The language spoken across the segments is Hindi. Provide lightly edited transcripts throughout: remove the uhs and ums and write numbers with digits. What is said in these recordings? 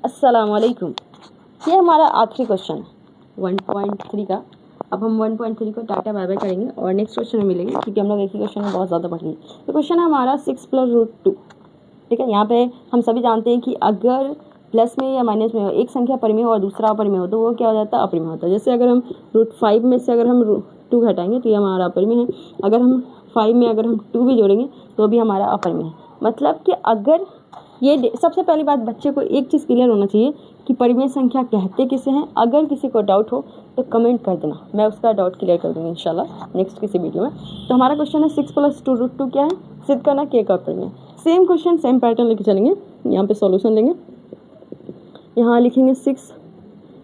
अस्सलाम वालेकुम। ये हमारा आखिरी क्वेश्चन है 1.3 का। अब हम 1.3 को टाटा बाय बाय करेंगे और नेक्स्ट क्वेश्चन में मिलेंगे, क्योंकि हम लोग एक ही क्वेश्चन में बहुत ज़्यादा पढ़ेंगे। तो क्वेश्चन है हमारा 6 + √2। ठीक है, यहाँ पे हम सभी जानते हैं कि अगर प्लस में या माइनस में एक संख्या परिमेय और दूसरा अपरिमेय हो तो वो क्या हो जाता है, अपरिमेय होता है। जैसे अगर हम √5 में से अगर हम √2 घटाएंगे तो ये हमारा अपरिमेय है। अगर हम 5 में अगर हम 2 भी जोड़ेंगे तो भी हमारा अपरिमेय है। मतलब कि अगर ये सबसे पहली बात, बच्चे को एक चीज़ क्लियर होना चाहिए कि परिमेय संख्या कहते किसे हैं। अगर किसी को डाउट हो तो कमेंट कर देना, मैं उसका डाउट क्लियर कर दूँगी इंशाल्लाह नेक्स्ट किसी वीडियो में। तो हमारा क्वेश्चन है 6 + 2√2 क्या है, सिद्ध करना के का परिमेय। सेम क्वेश्चन सेम पैटर्न लेके चलेंगे। यहाँ पे सॉल्यूशन लेंगे, यहाँ लिखेंगे 6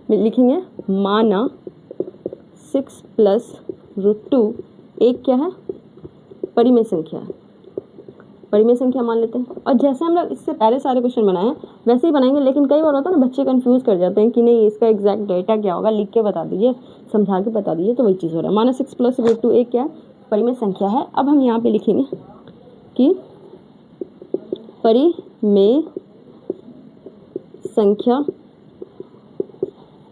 में लिखेंगे माना 6 + √2 एक क्या है, परिमेय संख्या है। परिमेय संख्या मान लेते हैं। और जैसे हम लोग इससे पहले सारे क्वेश्चन बनाए हैं वैसे ही बनाएंगे, लेकिन कई बार होता है ना बच्चे कंफ्यूज कर जाते हैं कि नहीं इसका एग्जैक्ट डेटा क्या होगा, लिख के बता दीजिए, समझा के बता दीजिए। तो वही चीज़ हो रहा है। माना 6 + √2 एक क्या है, परिमेय संख्या है। अब हम यहाँ पे लिखेंगे कि परिमेय संख्या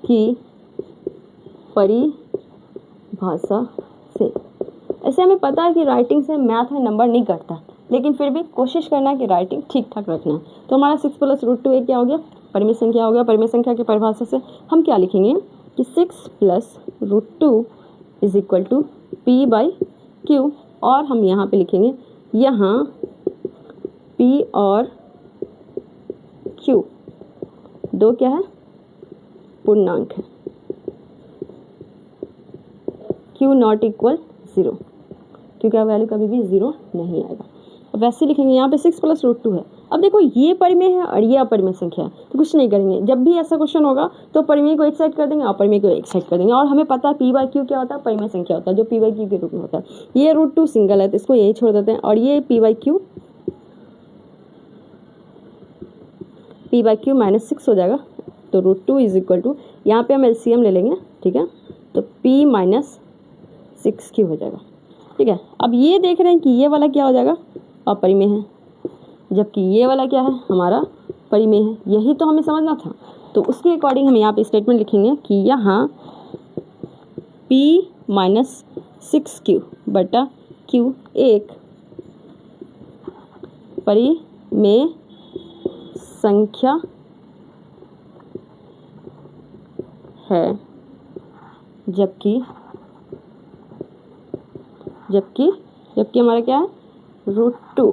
की परिभाषा से, ऐसे हमें पता है कि राइटिंग से मैथ में नंबर नहीं कटता, लेकिन फिर भी कोशिश करना है कि राइटिंग ठीक ठाक रखना है। तो हमारा 6 + √2 एक क्या हो गया, परिमेय संख्या हो गया। परिमेय संख्या की परिभाषा से हम क्या लिखेंगे कि 6 + √2 = p/q। और हम यहाँ पे लिखेंगे, यहाँ p और q दो क्या है, पूर्णांक है। q ≠ 0, क्योंकि वैल्यू कभी भी 0 नहीं आएगा। अब वैसे लिखेंगे, यहाँ पे 6 + √2 है। अब देखो ये परिमेय है और ये अपरिमेय संख्या है, तो कुछ नहीं करेंगे। जब भी ऐसा क्वेश्चन होगा तो परिमेय को एक साइड कर देंगे, अपरिमेय को एक साइड कर देंगे। और हमें पता है p/q क्या होता है, परिमेय संख्या होता है, जो p/q के रूप में होता है। ये √2 सिंगल है तो इसको यही छोड़ देते हैं, और ये p/q -6 हो जाएगा। तो √2 यहाँ पे हम LCM ले लेंगे, ठीक है, तो p - 6q हो जाएगा। ठीक है, अब ये देख रहे हैं कि ये वाला क्या हो जाएगा, अपरिमेय है, जबकि ये वाला क्या है, हमारा परिमेय है। यही तो हमें समझना था। तो उसके अकॉर्डिंग हम यहाँ पे स्टेटमेंट लिखेंगे कि यहाँ p - 6q बटा q एक परिमेय संख्या है, जबकि हमारा क्या है, √2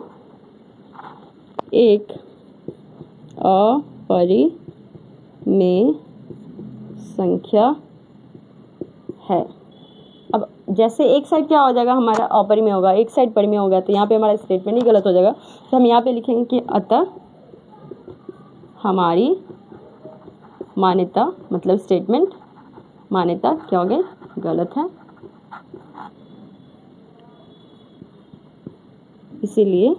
एक अपरिमेय संख्या है। अब जैसे एक साइड क्या हो जाएगा, हमारा अपरिमेय होगा, एक साइड परिमेय होगा, तो यहाँ पे हमारा स्टेटमेंट ही गलत हो जाएगा। तो हम यहाँ पे लिखेंगे कि अतः हमारी मान्यता, मतलब स्टेटमेंट मान्यता क्या हो गई, गलत है। इसलिए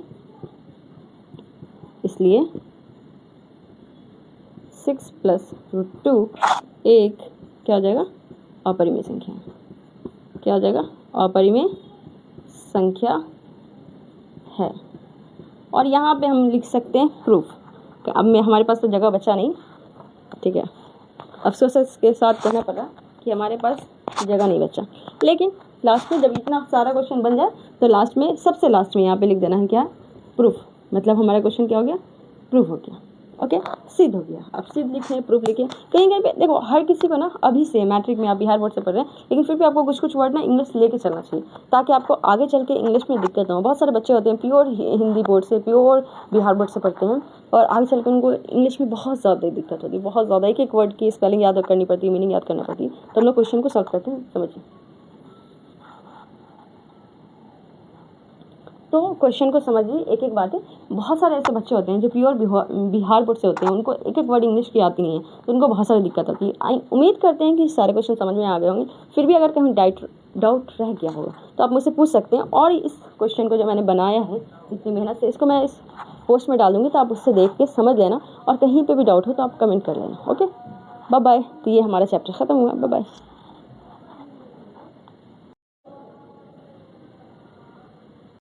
6 + √2 एक क्या हो जाएगा, अपरिमेय संख्या। क्या हो जाएगा, अपरिमेय संख्या है। और यहाँ पे हम लिख सकते हैं प्रूफ। अब हमारे पास तो जगह बचा नहीं, ठीक है, अफसोस के साथ कहना पड़ा कि हमारे पास जगह नहीं बचा। लेकिन लास्ट में जब इतना सारा क्वेश्चन बन जाए तो लास्ट में, सबसे लास्ट में यहाँ पे लिख देना है क्या, प्रूफ। मतलब हमारा क्वेश्चन क्या हो गया, प्रूफ हो गया। ओके, सिद्ध हो गया। अब सिद्ध लिखें, प्रूफ लिखें। कहीं कहीं पे देखो, हर किसी को ना अभी से मैट्रिक में आप बिहार बोर्ड से पढ़ रहे हैं, लेकिन फिर भी आपको कुछ वर्ड ना इंग्लिश लेके चलना चाहिए, ताकि आपको आगे चल के इंग्लिश में दिक्कत ना हो। बहुत सारे बच्चे होते हैं प्योर हिंदी बोर्ड से, प्योर बिहार बोर्ड से पढ़ते हैं, और आगे चल के उनको इंग्लिश में बहुत ज़्यादा दिक्कत होती है, बहुत ज़्यादा। एक वर्ड की स्पेलिंग याद करनी पड़ती है, मीनिंग याद करना पड़ती है। तो हम लोग क्वेश्चन को सॉल्व करते हैं, समझिए। तो क्वेश्चन को समझिए, एक एक बात है। बहुत सारे ऐसे बच्चे होते हैं जो प्योर बिहार बोर्ड से होते हैं, उनको एक एक वर्ड इंग्लिश की आती नहीं है, तो उनको बहुत सारी दिक्कत होती है। उम्मीद करते हैं कि सारे क्वेश्चन समझ में आ गए होंगे। फिर भी अगर कहीं डाउट रह गया होगा तो आप मुझसे पूछ सकते हैं। और इस क्वेश्चन को जो मैंने बनाया है इतनी मेहनत से, इसको मैं इस पोस्ट में डाल दूँगी, तो आप उससे देख के समझ लेना। और कहीं पर भी डाउट हो तो आप कमेंट कर लेना। Okay, bye bye. तो ये हमारा चैप्टर ख़त्म हुआ। Bye bye.